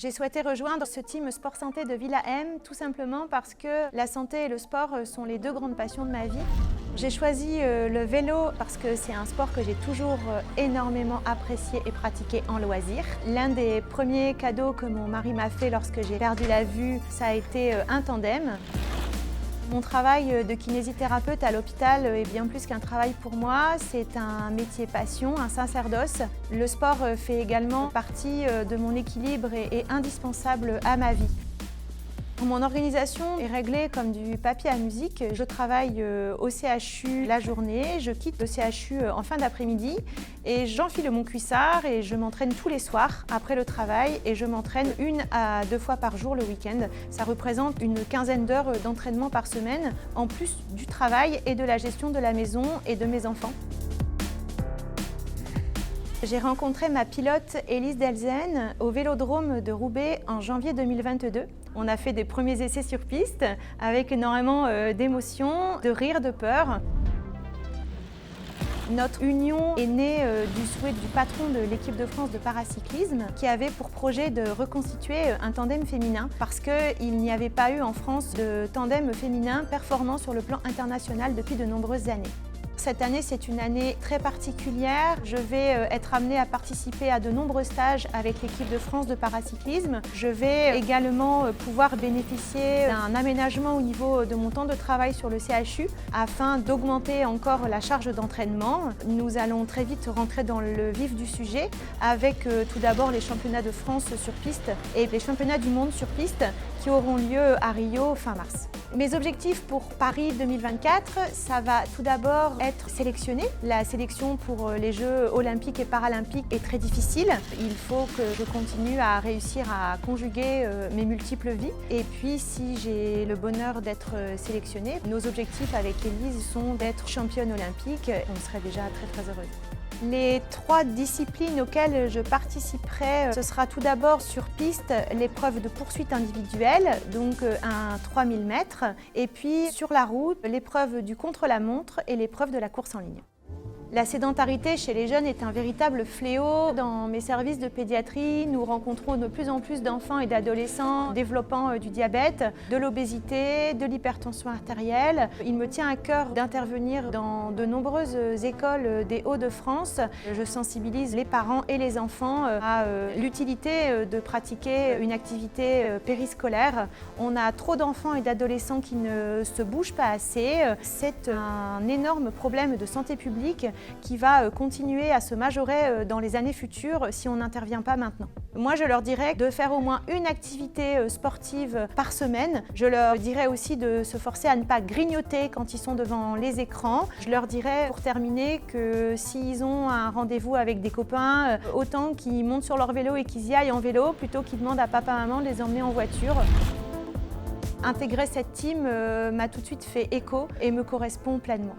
J'ai souhaité rejoindre ce team Sport Santé de Villa M tout simplement parce que la santé et le sport sont les deux grandes passions de ma vie. J'ai choisi le vélo parce que c'est un sport que j'ai toujours énormément apprécié et pratiqué en loisir. L'un des premiers cadeaux que mon mari m'a fait lorsque j'ai perdu la vue, ça a été un tandem. Mon travail de kinésithérapeute à l'hôpital est bien plus qu'un travail pour moi, c'est un métier passion, un sacerdoce. Le sport fait également partie de mon équilibre et est indispensable à ma vie. Mon organisation est réglée comme du papier à musique. Je travaille au CHU la journée, je quitte le CHU en fin d'après-midi et j'enfile mon cuissard et je m'entraîne tous les soirs après le travail et je m'entraîne 1 à 2 fois par jour le week-end. Ça représente une quinzaine d'heures d'entraînement par semaine, en plus du travail et de la gestion de la maison et de mes enfants. J'ai rencontré ma pilote Élise Delzen au Vélodrome de Roubaix en janvier 2022. On a fait des premiers essais sur piste avec énormément d'émotions, de rire, de peur. Notre union est née du souhait du patron de l'équipe de France de paracyclisme qui avait pour projet de reconstituer un tandem féminin parce qu'il n'y avait pas eu en France de tandem féminin performant sur le plan international depuis de nombreuses années. Cette année, c'est une année très particulière. Je vais être amenée à participer à de nombreux stages avec l'équipe de France de paracyclisme. Je vais également pouvoir bénéficier d'un aménagement au niveau de mon temps de travail sur le CHU afin d'augmenter encore la charge d'entraînement. Nous allons très vite rentrer dans le vif du sujet avec tout d'abord les championnats de France sur piste et les championnats du monde sur piste qui auront lieu à Rio fin mars. Mes objectifs pour Paris 2024, ça va tout d'abord être sélectionnée. La sélection pour les Jeux olympiques et paralympiques est très difficile. Il faut que je continue à réussir à conjuguer mes multiples vies. Et puis si j'ai le bonheur d'être sélectionnée, nos objectifs avec Élise sont d'être championne olympique. On serait déjà très heureuse. Les 3 disciplines auxquelles je participerai, ce sera tout d'abord sur piste l'épreuve de poursuite individuelle, donc un 3000 mètres, et puis sur la route l'épreuve du contre-la-montre et l'épreuve de la course en ligne. La sédentarité chez les jeunes est un véritable fléau. Dans mes services de pédiatrie, nous rencontrons de plus en plus d'enfants et d'adolescents développant du diabète, de l'obésité, de l'hypertension artérielle. Il me tient à cœur d'intervenir dans de nombreuses écoles des Hauts-de-France. Je sensibilise les parents et les enfants à l'utilité de pratiquer une activité périscolaire. On a trop d'enfants et d'adolescents qui ne se bougent pas assez. C'est un énorme problème de santé publique qui va continuer à se majorer dans les années futures si on n'intervient pas maintenant. Moi, je leur dirais de faire au moins une activité sportive par semaine. Je leur dirais aussi de se forcer à ne pas grignoter quand ils sont devant les écrans. Je leur dirais, pour terminer, que s'ils ont un rendez-vous avec des copains, autant qu'ils montent sur leur vélo et qu'ils y aillent en vélo plutôt qu'ils demandent à papa-maman de les emmener en voiture. Intégrer cette team m'a tout de suite fait écho et me correspond pleinement.